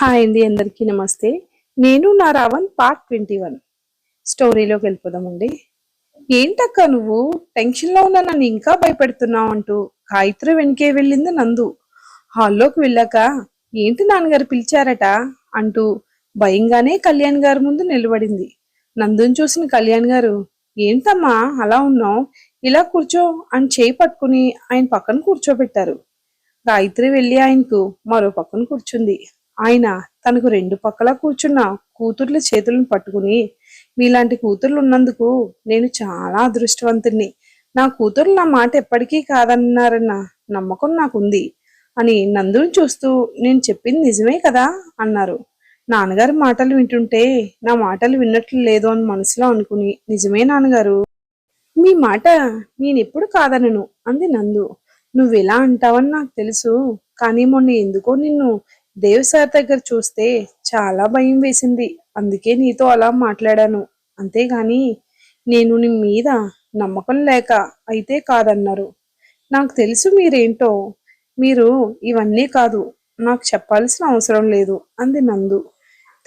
Hi అండి, అందరికీ నమస్తే. నేను నా రావణ్ పార్ట్ 21 స్టోరీలోకి వెళ్ళిపోదామండి. ఏంటక్క నువ్వు టెన్షన్లో ఉన్న నన్ను ఇంకా భయపెడుతున్నావు అంటూ గాయత్రి వెనకే వెళ్ళింది నందు. హాల్లోకి వెళ్ళాక ఏంటి నాన్నగారు పిలిచారట అంటూ భయంగానే కళ్యాణ్ గారి ముందు నిలబడింది. నందుని చూసిన కళ్యాణ్ గారు, ఏంటమ్మా అలా ఉన్నావు, ఇలా కూర్చో అని చేయి పట్టుకుని ఆయన పక్కన కూర్చోబెట్టారు. గాయత్రి వెళ్ళి ఆయనకు మరో పక్కన కూర్చుంది. ఆయన తనకు రెండు పక్కల కూర్చున్న కూతుర్ల చేతులను పట్టుకుని, మీలాంటి కూతుర్లు ఉన్నందుకు నేను చాలా అదృష్టవంతుణ్ణి. నా కూతురు నా మాట ఎప్పటికీ కాదన్నారన్న నమ్మకం నాకుంది అని నందుని చూస్తూ, నేను చెప్పింది నిజమే కదా అన్నారు. నాన్నగారి మాటలు వింటుంటే నా మాటలు విన్నట్లు లేదు అని మనసులో అనుకుని, నిజమే నాన్నగారు, మీ మాట నేనెప్పుడు కాదనను అంది నందు. నువ్వెలా అంటావని నాకు తెలుసు, కానీ మొన్న ఎందుకో నిన్ను దేవ్ సార్ దగ్గర చూస్తే చాలా భయం వేసింది. అందుకే నీతో అలా మాట్లాడాను. అంతేగాని నేను నీ మీద నమ్మకం లేక అయితే కాదన్నారు. నాకు తెలుసు మీరేంటో. మీరు ఇవన్నీ కాదు నాకు చెప్పాల్సిన అవసరం లేదు అంది నందు.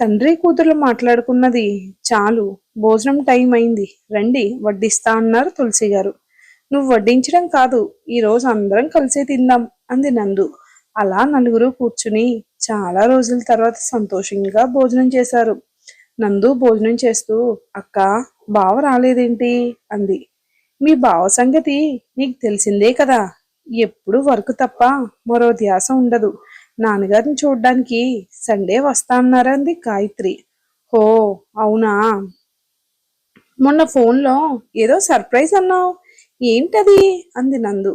తండ్రి కూతురు మాట్లాడుకున్నది చాలు, భోజనం టైం అయింది, రండి వడ్డిస్తా అన్నారు తులసి గారు. నువ్వు వడ్డించడం కాదు, ఈ రోజు అందరం కలిసే తిందాం అంది నందు. అలా నలుగురు కూర్చుని చాలా రోజుల తర్వాత సంతోషంగా భోజనం చేశారు. నందు భోజనం చేస్తూ, అక్క బావ రాలేదేంటి అంది. మీ బావ సంగతి నీకు తెలిసిందే కదా, ఎప్పుడు వర్క్ తప్ప మరో ధ్యాస ఉండదు. నాన్నగారిని చూడ్డానికి సండే వస్తా అన్నారంది గాయత్రి. హో అవునా, మొన్న ఫోన్లో ఏదో సర్ప్రైజ్ అన్నావు, ఏంటది అంది నందు.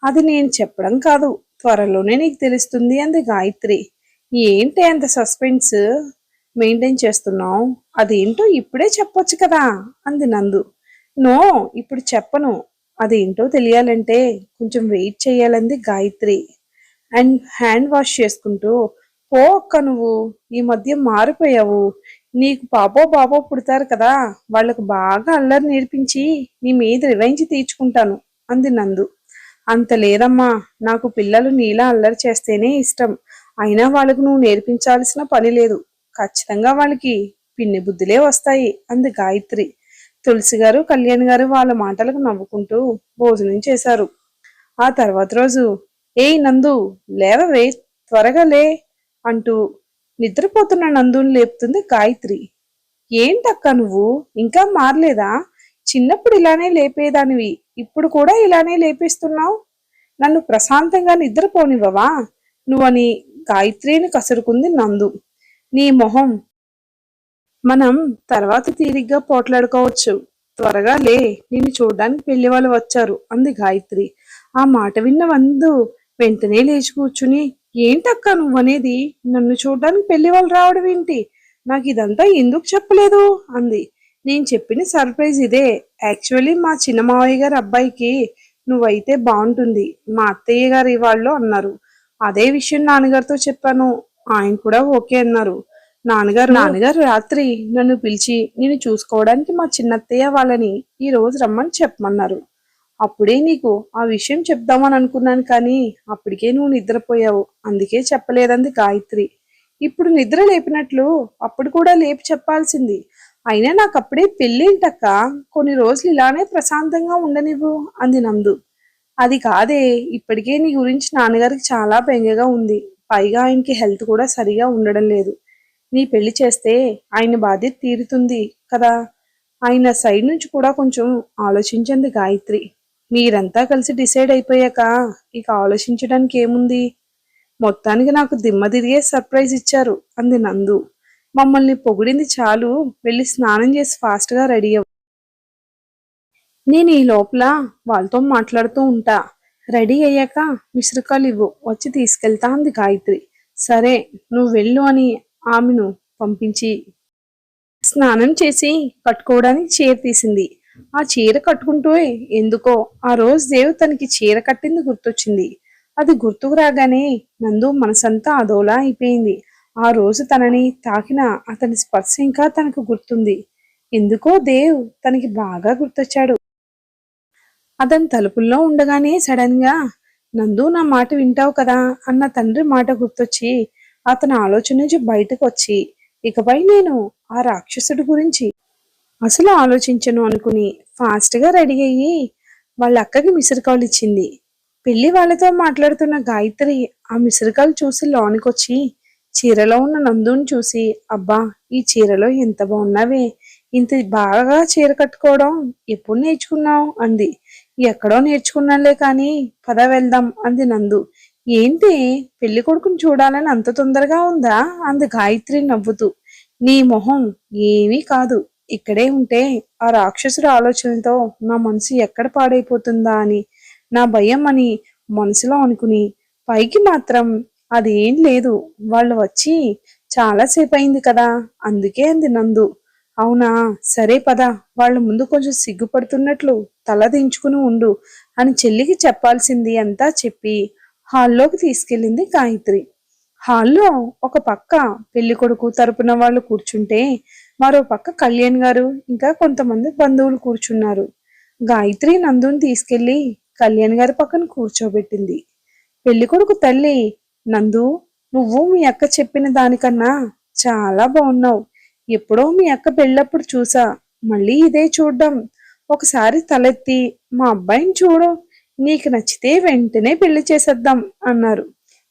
అది నేను చెప్పడం కాదు, త్వరలోనే నీకు తెలుస్తుంది అంది గాయత్రి. ఏంటి అంత సస్పెన్స్ మెయింటైన్ చేస్తున్నావు, అదేంటో ఇప్పుడే చెప్పొచ్చు కదా అంది నందు. నో, ఇప్పుడు చెప్పను, అదేంటో తెలియాలంటే కొంచెం వెయిట్ చేయాలంది గాయత్రి. అండ్ హ్యాండ్ వాష్ చేసుకుంటూ, పో అక్క నువ్వు ఈ మధ్య మారిపోయావు, నీకు పాపో బాబో పుడతారు కదా, వాళ్లకు బాగా అల్లరి నేర్పించి నీ మీద రివెంజ్ తీర్చుకుంటాను అంది నందు. అంత లేదమ్మా, నాకు పిల్లలు నీలా అల్లరి చేస్తేనే ఇష్టం. అయినా వాళ్ళకు నువ్వు నేర్పించాల్సిన పని లేదు, ఖచ్చితంగా వాళ్ళకి పిన్ని బుద్ధులే వస్తాయి అంది గాయత్రి. తులసి గారు కళ్యాణ్ గారు వాళ్ళ మాటలకు నవ్వుకుంటూ భోజనం చేశారు. ఆ తర్వాత రోజు, ఏయ్ నందు, లేవవే, త్వరగా లే అంటూ నిద్రపోతున్న నందుని లేపుతుంది గాయత్రి. ఏంటక్క నువ్వు ఇంకా మారలేదా, చిన్నప్పుడు ఇలానే లేపేదానివి, ఇప్పుడు కూడా ఇలానే లేపేస్తున్నావు, నన్ను ప్రశాంతంగా నిద్రపోనివ్వవా నువ్వని గాయత్రిని కసురుకుంది నందు. నీ మొహం, మనం తర్వాత తీరిగ్గా పోట్లాడుకోవచ్చు, త్వరగా లే, నిన్ను చూడ్డానికి పెళ్లి వాళ్ళు వచ్చారు అంది గాయత్రి. ఆ మాట విన్న నందు వెంటనే లేచి కూర్చుని, ఏంటక్క నువ్వనేది, నన్ను చూడ్డానికి పెళ్లి వాళ్ళు రావడం ఏంటి, నాకు ఇదంతా ఎందుకు చెప్పలేదు అంది. నేను చెప్పిన సర్ప్రైజ్ ఇదే. యాక్చువల్లీ మా చిన్న మావయ్య గారి అబ్బాయికి నువ్వైతే బాగుంటుంది, మా అత్తయ్య గారు ఇవాళ్ళు అన్నారు. అదే విషయం నాన్నగారితో చెప్పాను, ఆయన కూడా ఓకే అన్నారు. నాన్నగారు రాత్రి నన్ను పిలిచి నేను చూసుకోవడానికి మా చిన్నత్తయ్య వాళ్ళని ఈ రోజు రమ్మని చెప్పమన్నారు. అప్పుడే నీకు ఆ విషయం చెప్దామని అనుకున్నాను, కానీ అప్పటికే నువ్వు నిద్రపోయావు, అందుకే చెప్పలేదంది గాయత్రి. ఇప్పుడు నిద్ర లేపినట్లు అప్పుడు కూడా లేపి చెప్పాల్సింది. అయినా నాకు అప్పుడే పెళ్ళేంటక్క, కొన్ని రోజులు ఇలానే ప్రశాంతంగా ఉండనివ్వు అంది నందు. అది కాదే, ఇప్పటికే నీ గురించి నాన్నగారికి చాలా బెంగగా ఉంది, పైగా ఆయనకి హెల్త్ కూడా సరిగా ఉండడం లేదు. నీ పెళ్లి చేస్తే ఆయన బాధ్యత తీరుతుంది కదా, ఆయన సైడ్ నుంచి కూడా కొంచెం ఆలోచించండి గాయత్రి. మీరంతా కలిసి డిసైడ్ అయిపోయాక ఇక ఆలోచించడానికి ఏముంది, మొత్తానికి నాకు దిమ్మ తిరిగే సర్ప్రైజ్ ఇచ్చారు అంది నందు. మమ్మల్ని పొగిడింది చాలు, వెళ్ళి స్నానం చేసి ఫాస్ట్గా రెడీ అవ్వు, నేను ఈ లోపల వాళ్ళతో మాట్లాడుతూ ఉంటా, రెడీ అయ్యాక మిస్డ్ ఇవ్వు, వచ్చి తీసుకెళ్తా అంది గాయత్రి. సరే నువ్వు వెళ్ళు అని ఆమెను పంపించి స్నానం చేసి కట్టుకోవడానికి చీర తీసింది. ఆ చీర కట్టుకుంటూ ఎందుకో ఆ రోజు దేవు తనకి చీర కట్టింది గుర్తొచ్చింది. అది గుర్తుకు రాగానే నందు మనసంతా అదోలా అయిపోయింది. ఆ రోజు తనని తాకిన అతని స్పర్శ ఇంకా తనకు గుర్తుంది. ఎందుకో దేవ్ తనకి బాగా గుర్తొచ్చాడు. అతని తలుపుల్లో ఉండగానే సడన్ గా, నందు నా మాట వింటావు కదా అన్న తండ్రి మాట గుర్తొచ్చి అతని ఆలోచన నుంచి బయటకు వచ్చి ఇకపై నేను ఆ రాక్షసుడి గురించి అసలు ఆలోచించను అనుకుని ఫాస్ట్ గా రెడీ అయ్యి వాళ్ళ అక్కకి మిస్డ్ ఇచ్చింది. పెళ్లి వాళ్ళతో మాట్లాడుతున్న గాయత్రి ఆ మిస్డ్ చూసి లోనికొచ్చి చీరలో ఉన్న నందుని చూసి, అబ్బా ఈ చీరలో ఎంత బాగున్నావే, ఇంత బాగా చీర కట్టుకోవడం ఎప్పుడు నేర్చుకున్నావు అంది. ఎక్కడో నేర్చుకున్నానులే కాని పద వెళ్దాం అంది నందు. ఏంటి పెళ్లి కొడుకుని చూడాలని అంత తొందరగా ఉందా అంది గాయత్రి నవ్వుతూ. నీ మొహం ఏమీ కాదు, ఇక్కడే ఉంటే ఆ రాక్షసుడి ఆలోచనతో నా మనసు ఎక్కడ పాడైపోతుందా అని నా భయం అని మనసులో అనుకుని పైకి మాత్రం అదేం లేదు, వాళ్ళు వచ్చి చాలాసేపు అయింది కదా అందుకే అంది నందు. అవునా, సరే పద, వాళ్ళ ముందు కొంచెం సిగ్గుపడుతున్నట్లు తల దించుకుని ఉండు అని చెల్లికి చెప్పాల్సింది అంతా చెప్పి హాల్లోకి తీసుకెళ్ళింది గాయత్రి. హాల్లో ఒక పక్క పెళ్లి కొడుకు తరపున వాళ్ళు కూర్చుంటే మరో పక్క కళ్యాణ్ గారు ఇంకా కొంతమంది బంధువులు కూర్చున్నారు. గాయత్రి నందుని తీసుకెళ్లి కళ్యాణ్ గారి పక్కన కూర్చోబెట్టింది. పెళ్లి కొడుకు తల్లి, నందు, నువ్వు మీ అక్క చెప్పిన దానికన్నా చాలా బాగున్నావు. ఎప్పుడో మీ అక్క పెళ్ళప్పుడు చూసా, మళ్ళీ ఇదే చూడ్డం. ఒకసారి తలెత్తి మా అబ్బాయిని చూడు, నీకు నచ్చితే వెంటనే పెళ్లి చేసేద్దాం అన్నారు.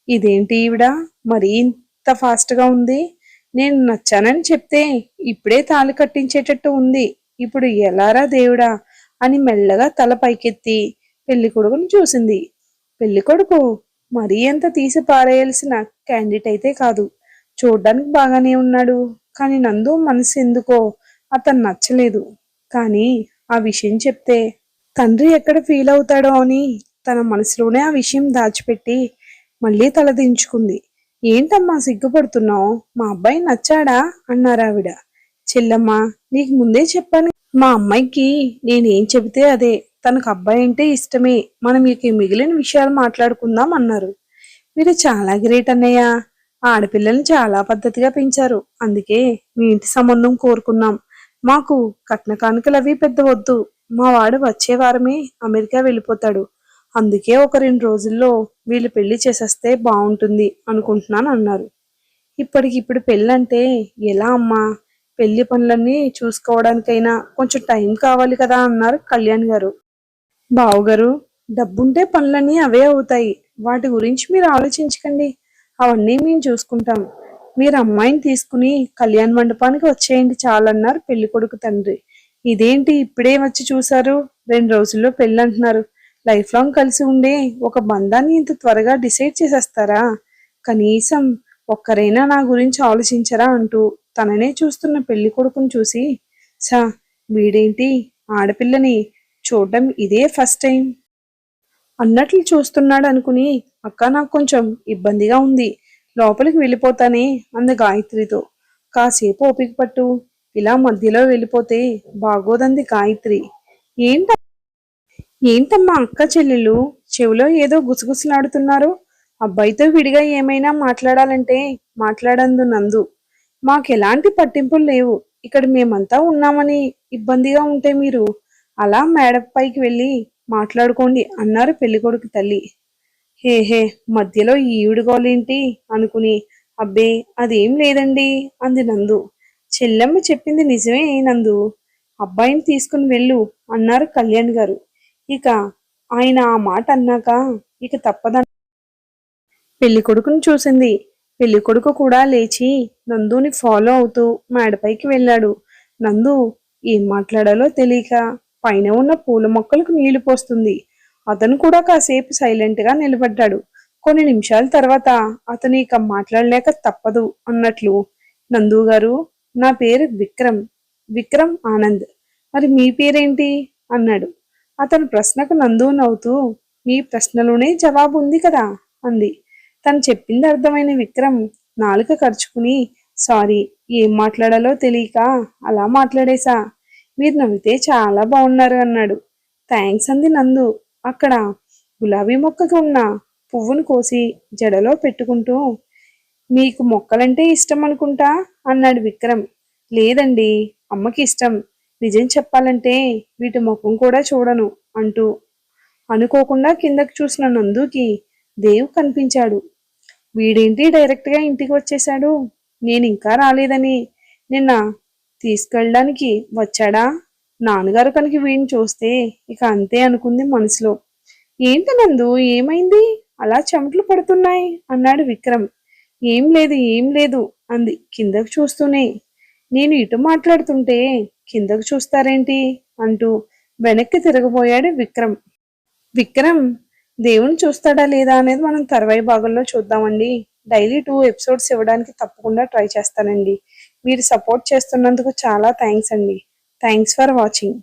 ఇదేంటి ఈవిడ మరీ ఇంత ఫాస్ట్ గా ఉంది, నేను నచ్చానని చెప్తే ఇప్పుడే తాళి కట్టించేటట్టు ఉంది, ఇప్పుడు ఎలారా దేవుడా అని మెల్లగా తల పైకెత్తి పెళ్లి కొడుకుని చూసింది. పెళ్లి కొడుకు మరీ ఎంత తీసి పారేయాల్సిన క్యాండిడేట్ అయితే కాదు, చూడ్డానికి బాగానే ఉన్నాడు. కాని నందు మనసు ఎందుకో అతను నచ్చలేదు. కానీ ఆ విషయం చెప్తే తండ్రి ఎక్కడ ఫీల్ అవుతాడో అని తన మనసులోనే ఆ విషయం దాచిపెట్టి మళ్ళీ తలదించుకుంది. ఏంటమ్మా సిగ్గుపడుతున్నావు, మా అబ్బాయి నచ్చాడా అన్నారావిడ. చెల్లమ్మ, నీకు ముందే చెప్పాను, మా అమ్మాయికి నేనేం చెబితే అదే, తనకు అబ్బాయి అంటే ఇష్టమే, మనం ఇక మిగిలిన విషయాలు మాట్లాడుకుందాం అన్నారు. మీరు చాలా గ్రేట్ అన్నయ్య, ఆడపిల్లల్ని చాలా పద్ధతిగా పెంచారు, అందుకే మీ ఇంటి సంబంధం కోరుకున్నాం. మాకు కట్న కానుకలు అవి పెద్ద వద్దు, మా వాడు వచ్చే వారమే అమెరికా వెళ్ళిపోతాడు, అందుకే ఒక 2 రోజుల్లో వీళ్ళు పెళ్లి చేసేస్తే బాగుంటుంది అనుకుంటున్నాను అన్నారు. ఇప్పటికిప్పుడు పెళ్ళంటే ఎలా అమ్మా, పెళ్లి పనులన్నీ చూసుకోవడానికైనా కొంచెం టైం కావాలి కదా అన్నారు కళ్యాణ్ గారు. బావుగారు, డబ్బుంటే పనులన్నీ అవే అవుతాయి, వాటి గురించి మీరు ఆలోచించకండి, అవన్నీ మేము చూసుకుంటాం. మీరు అమ్మాయిని తీసుకుని కళ్యాణ మండపానికి వచ్చేయండి చాలన్నారు పెళ్లి కొడుకు తండ్రి. ఇదేంటి ఇప్పుడే వచ్చి చూశారు, 2 రోజుల్లో పెళ్ళి అంటున్నారు, లైఫ్ లాంగ్ కలిసి ఉండే ఒక బంధాన్ని ఇంత త్వరగా డిసైడ్ చేసేస్తారా, కనీసం ఒక్కరైనా నా గురించి ఆలోచించరా అంటూ తననే చూస్తున్న పెళ్లి కొడుకుని చూసి, సా వీడేంటి ఆడపిల్లని చూడడం ఇదే ఫస్ట్ టైం అన్నట్లు చూస్తున్నాడు అనుకుని, అక్క నాకు కొంచెం ఇబ్బందిగా ఉంది, లోపలికి వెళ్ళిపోతానే అంది గాయత్రితో. కాసేపు ఓపిక పట్టు, ఇలా మధ్యలో వెళ్ళిపోతే బాగోదంది గాయత్రి. ఏంట ఏంటమ్మా అక్క చెల్లెలు చెవిలో ఏదో గుసగుసలాడుతున్నారు, అబ్బాయితో విడిగా ఏమైనా మాట్లాడాలంటే మాట్లాడందు నందు, మాకెలాంటి పట్టింపులు లేవు, ఇక్కడ మేమంతా ఉన్నామని ఇబ్బందిగా ఉంటే మీరు అలా మేడపైకి వెళ్ళి మాట్లాడుకోండి అన్నారు పెళ్లికొడుకు తల్లి. హే మధ్యలో ఈవిడగోలేంటి అనుకుని, అబ్బే అదేం లేదండి అంది నందు. చెల్లెమ్మ చెప్పింది నిజమే నందు, అబ్బాయిని తీసుకుని వెళ్ళు అన్నారు కళ్యాణ్ గారు. ఇక ఆయన ఆ మాట అన్నాక ఇక తప్పదన్న పెళ్లి కొడుకుని చూసింది. పెళ్లి కొడుకు కూడా లేచి నందుని ఫాలో అవుతూ మేడపైకి వెళ్ళాడు. నందు ఏం మాట్లాడాలో తెలియక పైన ఉన్న పూల మొక్కలకు నీళ్లు పోస్తుంది. అతను కూడా కాసేపు సైలెంట్ గా నిలబడ్డాడు. కొన్ని నిమిషాల తర్వాత అతను ఇక మాట్లాడలేక తప్పదు అన్నట్లు, నందు గారు, నా పేరు విక్రమ్, విక్రమ్ ఆనంద్, మరి మీ పేరేంటి అన్నాడు. అతని ప్రశ్నకు నందు నవ్వుతూ, మీ ప్రశ్నలోనే జవాబు ఉంది కదా అంది. తను చెప్పింది అర్థమైన విక్రమ్ నాలుక ఖర్చుకుని, సారీ, ఏం మాట్లాడాలో తెలియక అలా మాట్లాడేశా, మీరు నవ్వితే చాలా బాగున్నారు అన్నాడు. థ్యాంక్స్ అంది నందు. అక్కడ గులాబీ మొక్కకు ఉన్న పువ్వును కోసి జడలో పెట్టుకుంటూ, మీకు మొక్కలంటే ఇష్టం అనుకుంటా అన్నాడు విక్రమ్. లేదండి, అమ్మకి ఇష్టం, నిజం చెప్పాలంటే వీటి ముఖం కూడా చూడను అంటూ అనుకోకుండా కిందకు చూసిన నందుకి దేవు కనిపించాడు. వీడేంటి డైరెక్ట్ గా ఇంటికి వచ్చేసాడు, నేను ఇంకా రాలేదని నిన్న తీసుకెళ్ళడానికి వచ్చాడా? నాన్నగారు కనుక వీడిని చూస్తే ఇక అంతే అనుకుంది మనసులో. ఏంటి నందు, ఏమైంది? అలా చెమటలు పడుతున్నాయి అన్నాడు విక్రమ్. ఏం లేదు అంది కిందకు చూస్తూనే. నేను ఇటు మాట్లాడుతుంటే కిందకు చూస్తారేంటి అంటూ వెనక్కి తిరగబోయాడు విక్రమ్. విక్రమ్ దేవుని చూస్తాడా లేదా అనేది మనం తర్వాయి భాగంలో చూద్దామండి. డైలీ 2 ఎపిసోడ్స్ ఇవ్వడానికి తప్పకుండా ట్రై చేస్తానండి. మీరు సపోర్ట్ చేస్తున్నందుకు చాలా థ్యాంక్స్ అండి. Thanks for watching.